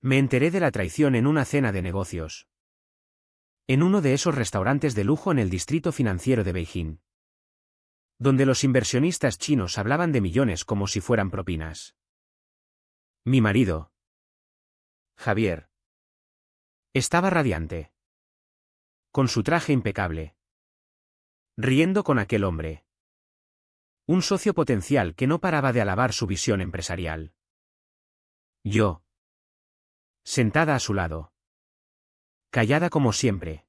Me enteré de la traición en una cena de negocios. En uno de esos restaurantes de lujo en el distrito financiero de Beijing. Donde los inversionistas chinos hablaban de millones como si fueran propinas. Mi marido, Javier, estaba radiante. Con su traje impecable. Riendo con aquel hombre. Un socio potencial que no paraba de alabar su visión empresarial. Yo. Sentada a su lado. Callada como siempre.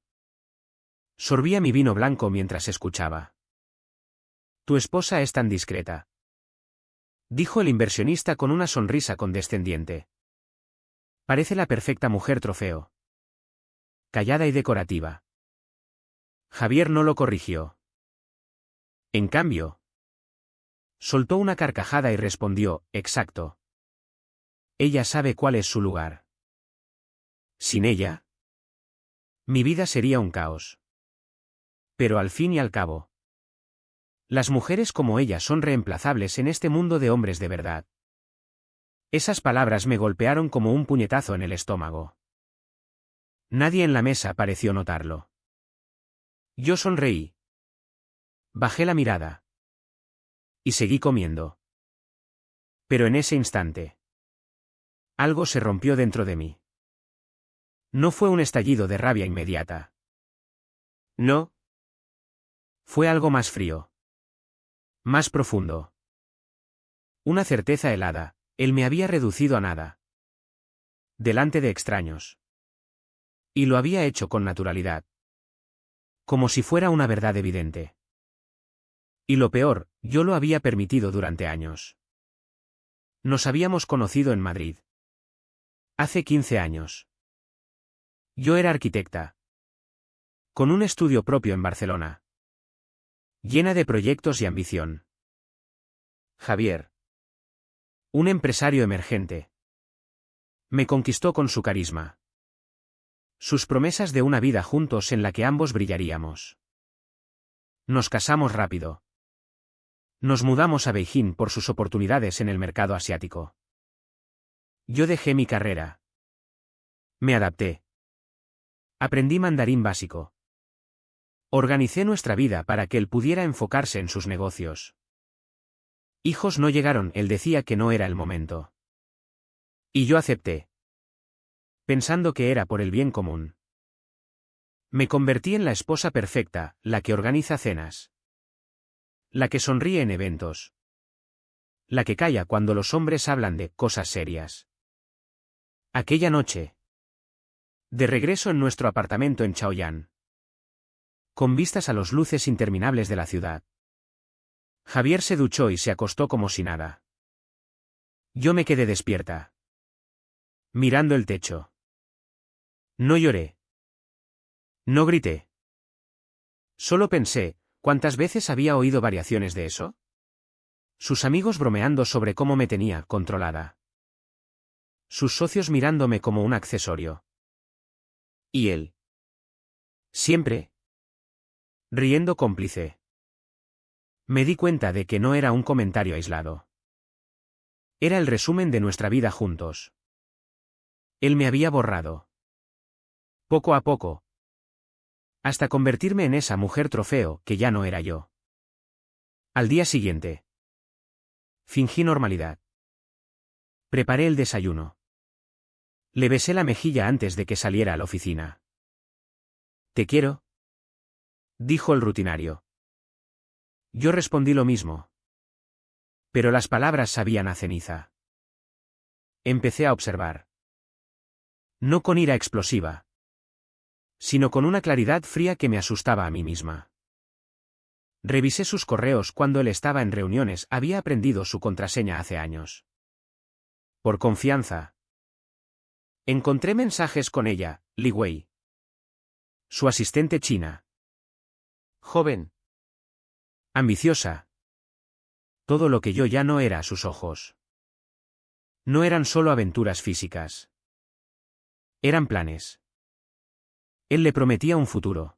Sorbía mi vino blanco mientras escuchaba. Tu esposa es tan discreta. Dijo el inversionista con una sonrisa condescendiente. Parece la perfecta mujer trofeo. Callada y decorativa. Javier no lo corrigió. En cambio, soltó una carcajada y respondió, exacto. Ella sabe cuál es su lugar. Sin ella, mi vida sería un caos. Pero al fin y al cabo, las mujeres como ella son reemplazables en este mundo de hombres de verdad. Esas palabras me golpearon como un puñetazo en el estómago. Nadie en la mesa pareció notarlo. Yo sonreí. Bajé la mirada. Y seguí comiendo. Pero en ese instante, algo se rompió dentro de mí. No fue un estallido de rabia inmediata. No. Fue algo más frío. Más profundo. Una certeza helada, él me había reducido a nada. Delante de extraños. Y lo había hecho con naturalidad. Como si fuera una verdad evidente. Y lo peor, yo lo había permitido durante años. Nos habíamos conocido en Madrid. Hace 15 años. Yo era arquitecta. Con un estudio propio en Barcelona. Llena de proyectos y ambición. Javier. Un empresario emergente. Me conquistó con su carisma. Sus promesas de una vida juntos en la que ambos brillaríamos. Nos casamos rápido. Nos mudamos a Beijing por sus oportunidades en el mercado asiático. Yo dejé mi carrera. Me adapté. Aprendí mandarín básico. Organicé nuestra vida para que él pudiera enfocarse en sus negocios. Hijos no llegaron, él decía que no era el momento. Y yo acepté. Pensando que era por el bien común. Me convertí en la esposa perfecta, la que organiza cenas. La que sonríe en eventos. La que calla cuando los hombres hablan de cosas serias. Aquella noche. De regreso en nuestro apartamento en Chaoyang. Con vistas a los luces interminables de la ciudad. Javier se duchó y se acostó como si nada. Yo me quedé despierta. Mirando el techo. No lloré. No grité. Solo pensé, ¿cuántas veces había oído variaciones de eso? Sus amigos bromeando sobre cómo me tenía controlada. Sus socios mirándome como un accesorio. Y él. Siempre. Riendo cómplice. Me di cuenta de que no era un comentario aislado. Era el resumen de nuestra vida juntos. Él me había borrado. Poco a poco. Hasta convertirme en esa mujer trofeo que ya no era yo. Al día siguiente. Fingí normalidad. Preparé el desayuno. Le besé la mejilla antes de que saliera a la oficina. «Te quiero», dijo el rutinario. Yo respondí lo mismo. Pero las palabras sabían a ceniza. Empecé a observar. No con ira explosiva, sino con una claridad fría que me asustaba a mí misma. Revisé sus correos cuando él estaba en reuniones, había aprendido su contraseña hace años. Por confianza. Encontré mensajes con ella, Li Wei. Su asistente china. Joven. Ambiciosa. Todo lo que yo ya no era a sus ojos. No eran solo aventuras físicas. Eran planes. Él le prometía un futuro.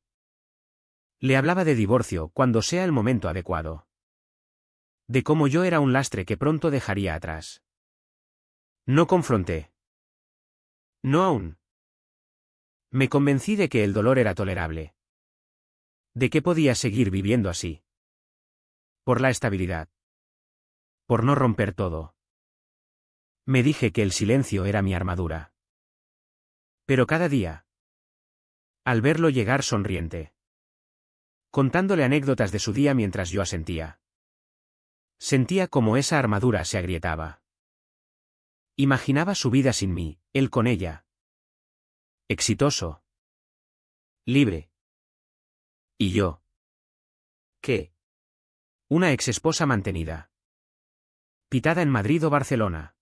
Le hablaba de divorcio cuando sea el momento adecuado. De cómo yo era un lastre que pronto dejaría atrás. No confronté. No aún. Me convencí de que el dolor era tolerable. De que podía seguir viviendo así. Por la estabilidad. Por no romper todo. Me dije que el silencio era mi armadura. Pero cada día. Al verlo llegar sonriente. Contándole anécdotas de su día mientras yo asentía. Sentía como esa armadura se agrietaba. Imaginaba su vida sin mí, él con ella. Exitoso. Libre. ¿Y yo? ¿Qué? Una exesposa mantenida. Pitada en Madrid o Barcelona.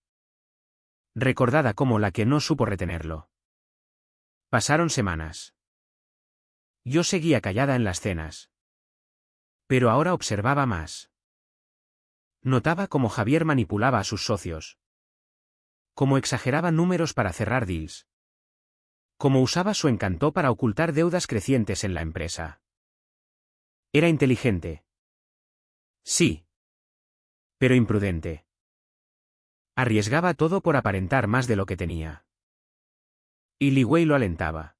Recordada como la que no supo retenerlo. Pasaron semanas. Yo seguía callada en las cenas. Pero ahora observaba más. Notaba cómo Javier manipulaba a sus socios. Cómo exageraba números para cerrar deals. Cómo usaba su encanto para ocultar deudas crecientes en la empresa. Era inteligente. Sí. Pero imprudente. Arriesgaba todo por aparentar más de lo que tenía. Y Li Wei lo alentaba.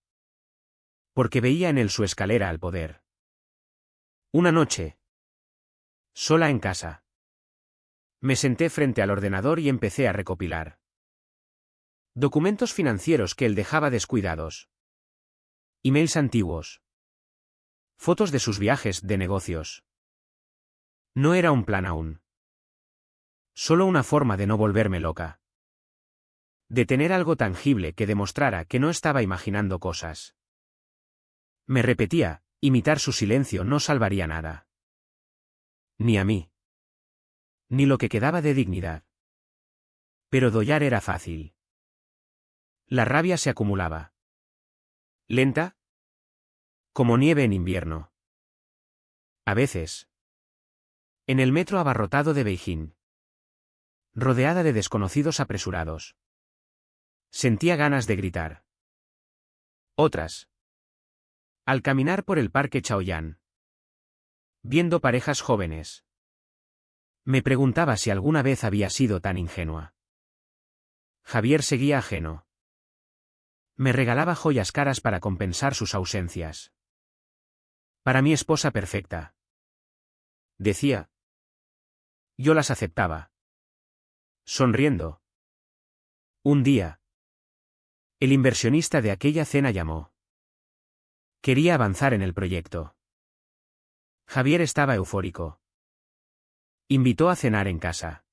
Porque veía en él su escalera al poder. Una noche. Sola en casa. Me senté frente al ordenador y empecé a recopilar documentos financieros que él dejaba descuidados. Emails antiguos. Fotos de sus viajes de negocios. No era un plan aún. Solo una forma de no volverme loca. De tener algo tangible que demostrara que no estaba imaginando cosas. Me repetía, imitar su silencio no salvaría nada. Ni a mí. Ni lo que quedaba de dignidad. Pero dollar era fácil. La rabia se acumulaba. Lenta. Como nieve en invierno. A veces. En el metro abarrotado de Beijing. Rodeada de desconocidos apresurados. Sentía ganas de gritar. Otras. Al caminar por el parque Chaoyang. Viendo parejas jóvenes. Me preguntaba si alguna vez había sido tan ingenua. Javier seguía ajeno. Me regalaba joyas caras para compensar sus ausencias. Para mi esposa perfecta. Decía. Yo las aceptaba. Sonriendo. Un día. El inversionista de aquella cena llamó. Quería avanzar en el proyecto. Javier estaba eufórico. Invitó a cenar en casa.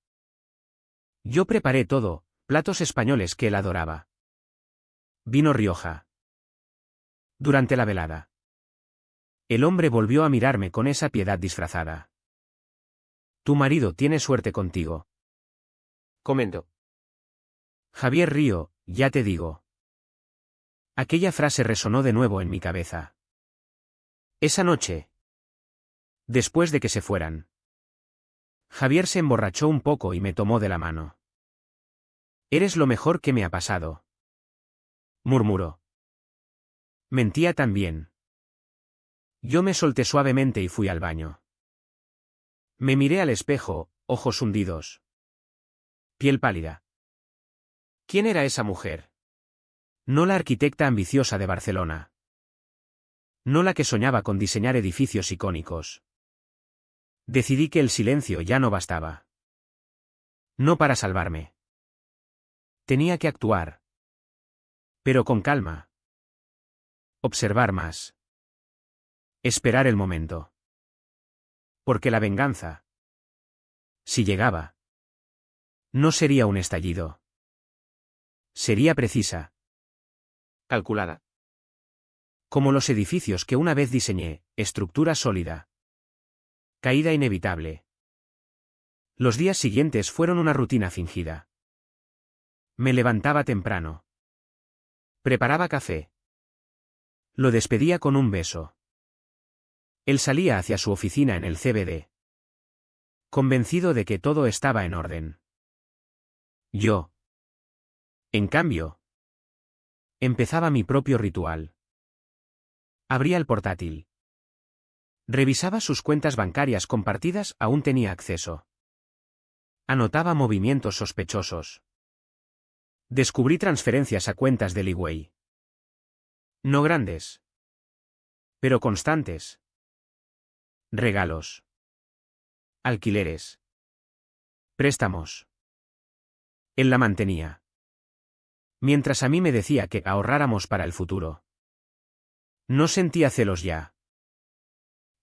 Yo preparé todo, platos españoles que él adoraba. Vino Rioja. Durante la velada. El hombre volvió a mirarme con esa piedad disfrazada. Tu marido tiene suerte contigo. Comentó. Javier río, ya te digo. Aquella frase resonó de nuevo en mi cabeza. Esa noche. Después de que se fueran. Javier se emborrachó un poco y me tomó de la mano. Eres lo mejor que me ha pasado. Murmuró. Mentía también. Yo me solté suavemente y fui al baño. Me miré al espejo, ojos hundidos. Piel pálida. ¿Quién era esa mujer? No la arquitecta ambiciosa de Barcelona. No la que soñaba con diseñar edificios icónicos. Decidí que el silencio ya no bastaba. No para salvarme. Tenía que actuar. Pero con calma. Observar más. Esperar el momento. Porque la venganza. Si llegaba. No sería un estallido. Sería precisa. Calculada. Como los edificios que una vez diseñé, estructura sólida. Caída inevitable. Los días siguientes fueron una rutina fingida. Me levantaba temprano. Preparaba café. Lo despedía con un beso. Él salía hacia su oficina en el CBD. Convencido de que todo estaba en orden. Yo. En cambio. Empezaba mi propio ritual. Abría el portátil. Revisaba sus cuentas bancarias compartidas, aún tenía acceso. Anotaba movimientos sospechosos. Descubrí transferencias a cuentas de Li Wei. No grandes, pero constantes. Regalos. Alquileres. Préstamos. Él la mantenía. Mientras a mí me decía que ahorráramos para el futuro. No sentía celos ya.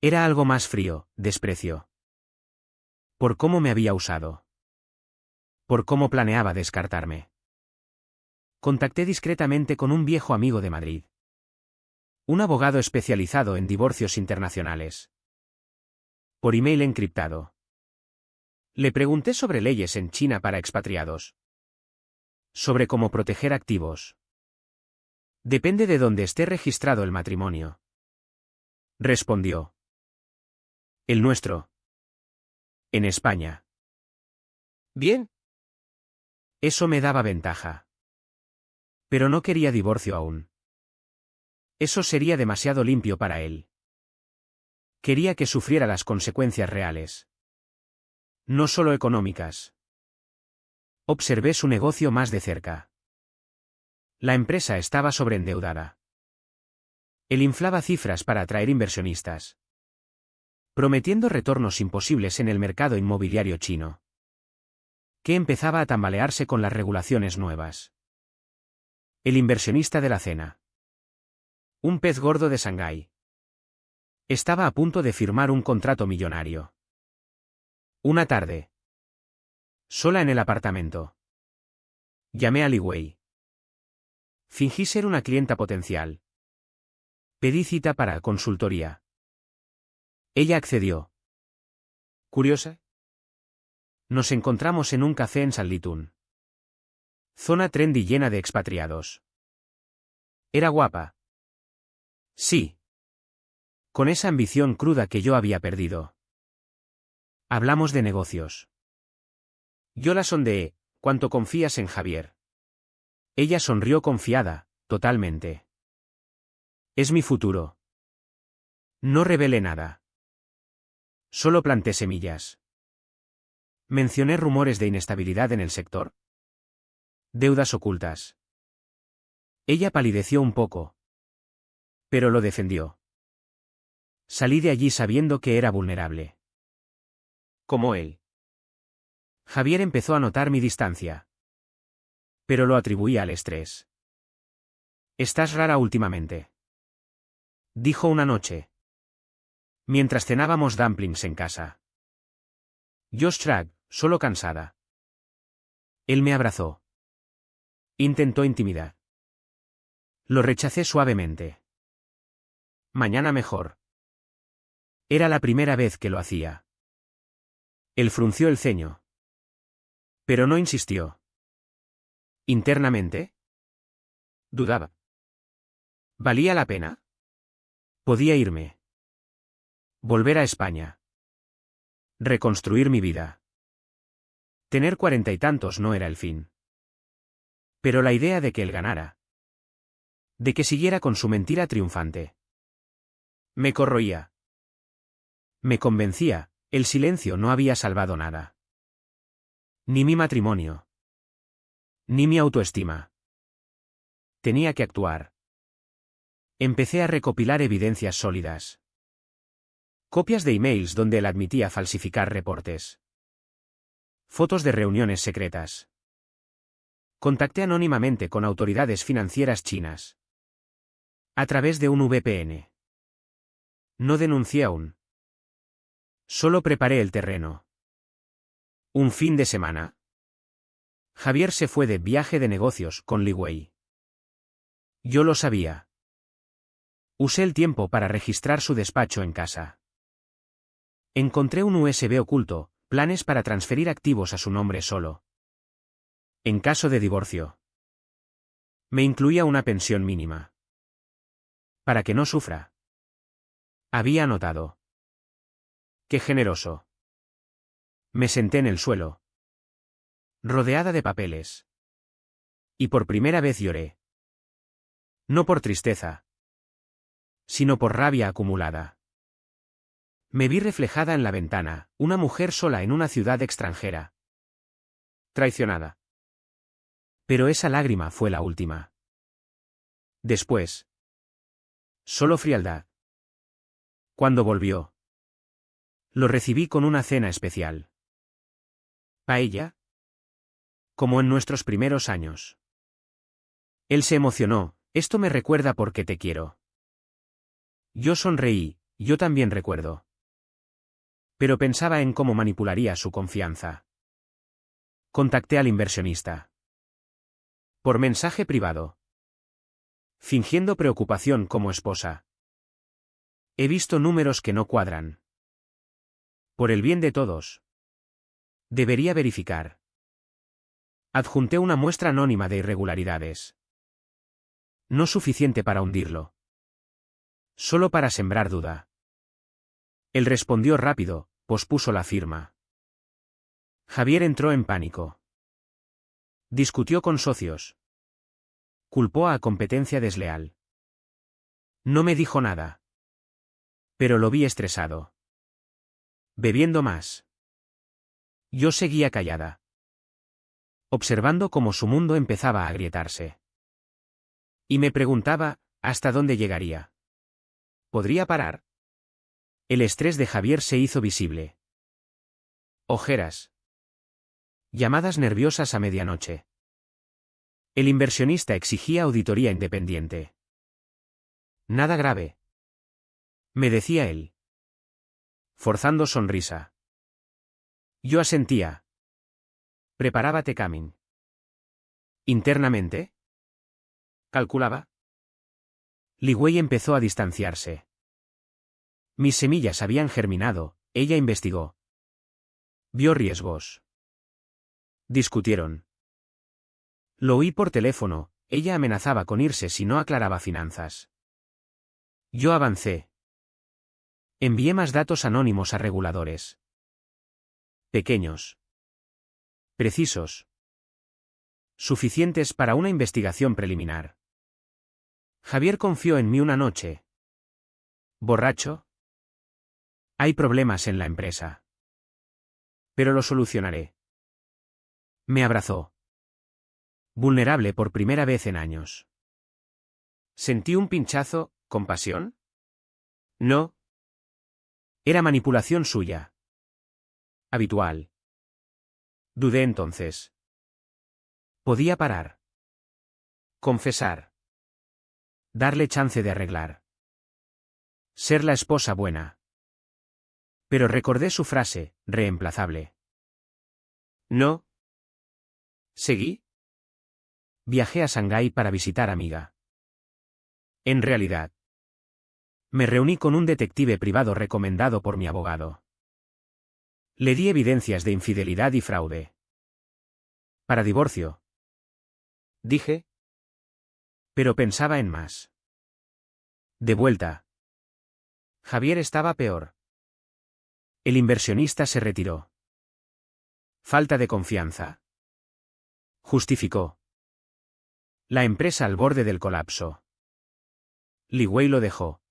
Era algo más frío, desprecio. Por cómo me había usado. Por cómo planeaba descartarme. Contacté discretamente con un viejo amigo de Madrid. Un abogado especializado en divorcios internacionales. Por email encriptado. Le pregunté sobre leyes en China para expatriados. Sobre cómo proteger activos. Depende de dónde esté registrado el matrimonio. Respondió. El nuestro. En España. Bien. Eso me daba ventaja. Pero no quería divorcio aún. Eso sería demasiado limpio para él. Quería que sufriera las consecuencias reales. No solo económicas. Observé su negocio más de cerca. La empresa estaba sobreendeudada. Él inflaba cifras para atraer inversionistas, prometiendo retornos imposibles en el mercado inmobiliario chino, que empezaba a tambalearse con las regulaciones nuevas. El inversionista de la cena. Un pez gordo de Shanghái. Estaba a punto de firmar un contrato millonario. Una tarde. Sola en el apartamento. Llamé a Li Wei. Fingí ser una clienta potencial. Pedí cita para consultoría. Ella accedió. ¿Curiosa? Nos encontramos en un café en Sanlitun. Zona trendy llena de expatriados. Era guapa. Sí. Con esa ambición cruda que yo había perdido. Hablamos de negocios. Yo la sondeé. ¿Cuánto confías en Javier? Ella sonrió confiada, totalmente. Es mi futuro. No revelé nada. Solo planté semillas. Mencioné rumores de inestabilidad en el sector. Deudas ocultas. Ella palideció un poco. Pero lo defendió. Salí de allí sabiendo que era vulnerable. Como él. Javier empezó a notar mi distancia. Pero lo atribuía al estrés. Estás rara últimamente. Dijo una noche. Mientras cenábamos dumplings en casa. Josh Track, solo cansada. Él me abrazó. Intentó intimidar. Lo rechacé suavemente. Mañana mejor. Era la primera vez que lo hacía. Él frunció el ceño. Pero no insistió. Internamente. Dudaba. ¿Valía la pena? Podía irme. Volver a España. Reconstruir mi vida. Tener 40 y tantos no era el fin. Pero la idea de que él ganara. De que siguiera con su mentira triunfante. Me corroía. Me convencía, el silencio no había salvado nada. Ni mi matrimonio. Ni mi autoestima. Tenía que actuar. Empecé a recopilar evidencias sólidas. Copias de emails donde él admitía falsificar reportes. Fotos de reuniones secretas. Contacté anónimamente con autoridades financieras chinas. A través de un VPN. No denuncié aún. Solo preparé el terreno. Un fin de semana. Javier se fue de viaje de negocios con Li Wei. Yo lo sabía. Usé el tiempo para registrar su despacho en casa. Encontré un USB oculto, planes para transferir activos a su nombre solo. En caso de divorcio. Me incluía una pensión mínima. Para que no sufra. Había anotado. Qué generoso. Me senté en el suelo. Rodeada de papeles. Y por primera vez lloré. No por tristeza. Sino por rabia acumulada. Me vi reflejada en la ventana, una mujer sola en una ciudad extranjera. Traicionada. Pero esa lágrima fue la última. Después. Solo frialdad. Cuando volvió. Lo recibí con una cena especial. ¿Paella? Como en nuestros primeros años. Él se emocionó. Esto me recuerda porque te quiero. Yo sonreí, yo también recuerdo. Pero pensaba en cómo manipularía su confianza. Contacté al inversionista. Por mensaje privado. Fingiendo preocupación como esposa. He visto números que no cuadran. Por el bien de todos. Debería verificar. Adjunté una muestra anónima de irregularidades. No suficiente para hundirlo. Solo para sembrar duda. Él respondió rápido, pospuso la firma. Javier entró en pánico. Discutió con socios. Culpó a competencia desleal. No me dijo nada. Pero lo vi estresado. Bebiendo más. Yo seguía callada. Observando cómo su mundo empezaba a agrietarse. Y me preguntaba, ¿hasta dónde llegaría? ¿Podría parar? El estrés de Javier se hizo visible. Ojeras. Llamadas nerviosas a medianoche. El inversionista exigía auditoría independiente. Nada grave. Me decía él. Forzando sonrisa. Yo asentía. Preparábate, Camin. Internamente. Calculaba. Li Wei empezó a distanciarse. Mis semillas habían germinado, ella investigó. Vio riesgos. Discutieron. Lo oí por teléfono, ella amenazaba con irse si no aclaraba finanzas. Yo avancé. Envié más datos anónimos a reguladores. Pequeños. Precisos. Suficientes para una investigación preliminar. Javier confió en mí una noche. ¿Borracho? Hay problemas en la empresa. Pero lo solucionaré. Me abrazó. Vulnerable por primera vez en años. ¿Sentí un pinchazo, compasión? No. Era manipulación suya. Habitual. Dudé entonces. Podía parar. Confesar. Darle chance de arreglar. Ser la esposa buena. Pero recordé su frase, reemplazable. No. ¿Seguí? Viajé a Shanghái para visitar a amiga. En realidad. Me reuní con un detective privado recomendado por mi abogado. Le di evidencias de infidelidad y fraude. Para divorcio. Dije. Pero pensaba en más. De vuelta. Javier estaba peor. El inversionista se retiró. Falta de confianza. Justificó. La empresa al borde del colapso. Li Wei lo dejó.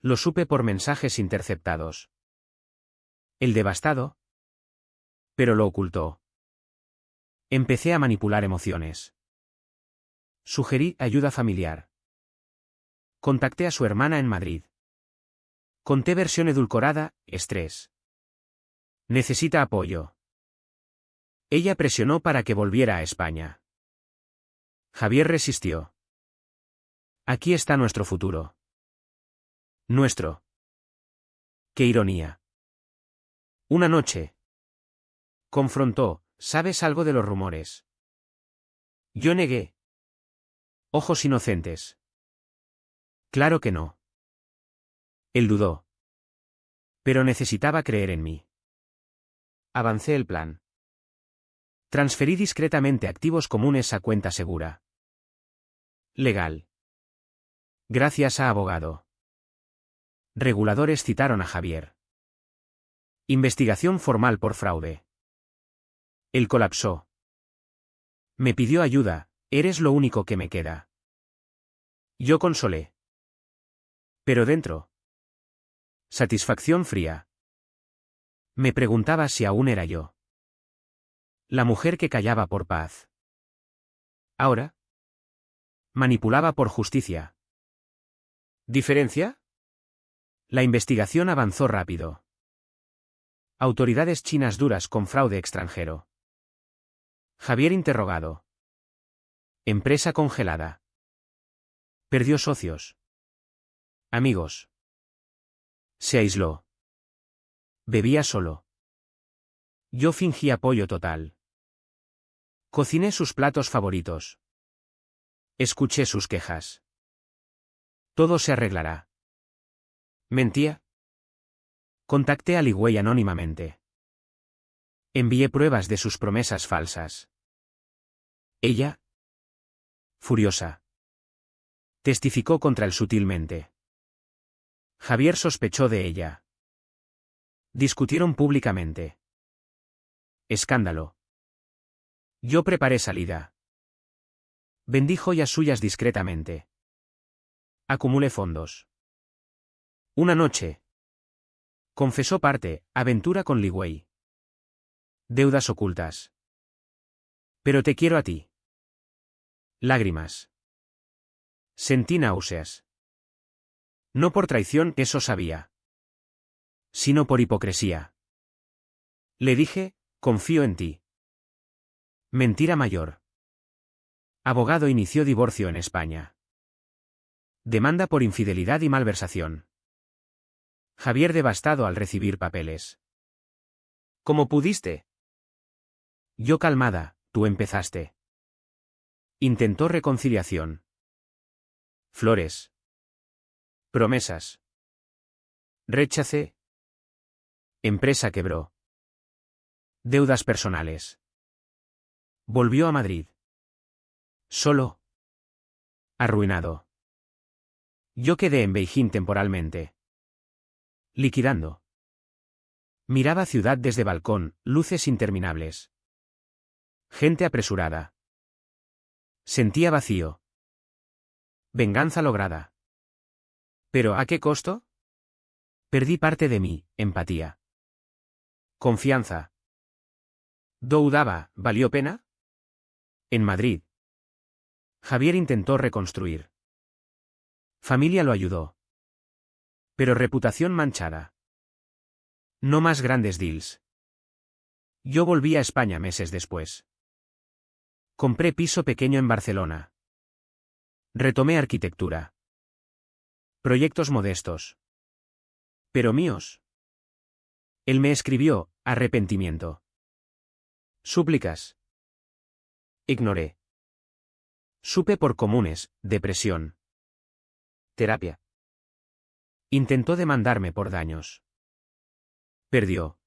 Lo supe por mensajes interceptados. El devastado. Pero lo ocultó. Empecé a manipular emociones. Sugerí ayuda familiar. Contacté a su hermana en Madrid. Conté versión edulcorada, estrés. Necesita apoyo. Ella presionó para que volviera a España. Javier resistió. Aquí está nuestro futuro. Nuestro. Qué ironía. Una noche. Confrontó, ¿sabes algo de los rumores? Yo negué. Ojos inocentes. Claro que no. Él dudó. Pero necesitaba creer en mí. Avancé el plan. Transferí discretamente activos comunes a cuenta segura. Legal. Gracias a abogado. Reguladores citaron a Javier. Investigación formal por fraude. Él colapsó. Me pidió ayuda, eres lo único que me queda. Yo consolé. Pero dentro. Satisfacción fría. Me preguntaba si aún era yo. La mujer que callaba por paz. Ahora, manipulaba por justicia. ¿Diferencia? La investigación avanzó rápido. Autoridades chinas duras con fraude extranjero. Javier interrogado. Empresa congelada. Perdió socios. Amigos. Se aisló. Bebía solo. Yo fingí apoyo total. Cociné sus platos favoritos. Escuché sus quejas. Todo se arreglará. ¿Mentía? Contacté a Li Wei anónimamente. Envié pruebas de sus promesas falsas. Ella, furiosa, testificó contra él sutilmente. Javier sospechó de ella. Discutieron públicamente. Escándalo. Yo preparé salida. Vendí joyas suyas discretamente. Acumulé fondos. Una noche. Confesó parte, aventura con Li Wei. Deudas ocultas. Pero te quiero a ti. Lágrimas. Sentí náuseas. No por traición, eso sabía. Sino por hipocresía. Le dije, confío en ti. Mentira mayor. Abogado inició divorcio en España. Demanda por infidelidad y malversación. Javier devastado al recibir papeles. ¿Cómo pudiste? Yo calmada, tú empezaste. Intentó reconciliación. Flores. Promesas. Rechacé. Empresa quebró. Deudas personales. Volvió a Madrid. Solo. Arruinado. Yo quedé en Beijing temporalmente. Liquidando. Miraba ciudad desde balcón, luces interminables. Gente apresurada. Sentía vacío. Venganza lograda. ¿Pero a qué costo? Perdí parte de mí, empatía. Confianza. Dudaba, ¿valió pena? En Madrid. Javier intentó reconstruir. Familia lo ayudó. Pero reputación manchada. No más grandes deals. Yo volví a España meses después. Compré piso pequeño en Barcelona. Retomé arquitectura. Proyectos modestos. Pero míos. Él me escribió, arrepentimiento. Súplicas. Ignoré. Supe por comunes, depresión. Terapia. Intentó demandarme por daños. Perdió.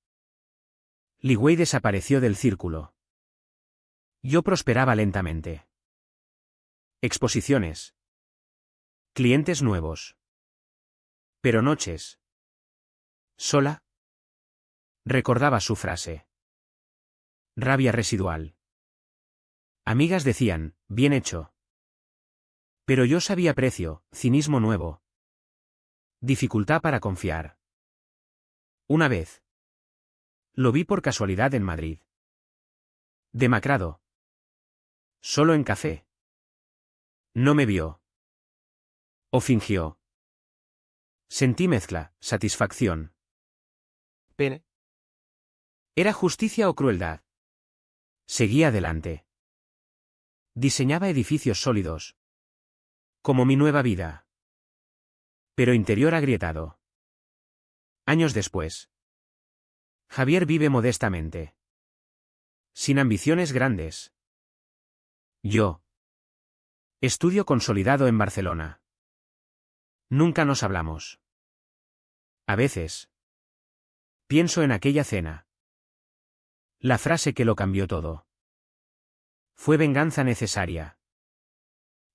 Li Wei desapareció del círculo. Yo prosperaba lentamente. Exposiciones. Clientes nuevos. Pero noches. Sola. Recordaba su frase. Rabia residual. Amigas decían, bien hecho. Pero yo sabía precio, cinismo nuevo. Dificultad para confiar. Una vez. Lo vi por casualidad en Madrid. Demacrado. Solo en café. No me vio. O fingió. Sentí mezcla, satisfacción. Pena. ¿Era justicia o crueldad? Seguí adelante. Diseñaba edificios sólidos. Como mi nueva vida. Pero interior agrietado. Años después. Javier vive modestamente. Sin ambiciones grandes. Yo. Estudio consolidado en Barcelona. Nunca nos hablamos. A veces. Pienso en aquella cena. La frase que lo cambió todo. Fue venganza necesaria.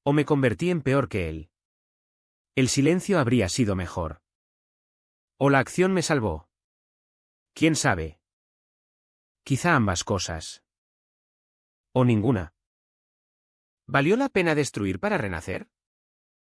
O me convertí en peor que él. El silencio habría sido mejor. O la acción me salvó. ¿Quién sabe? Quizá ambas cosas. O ninguna. ¿Valió la pena destruir para renacer?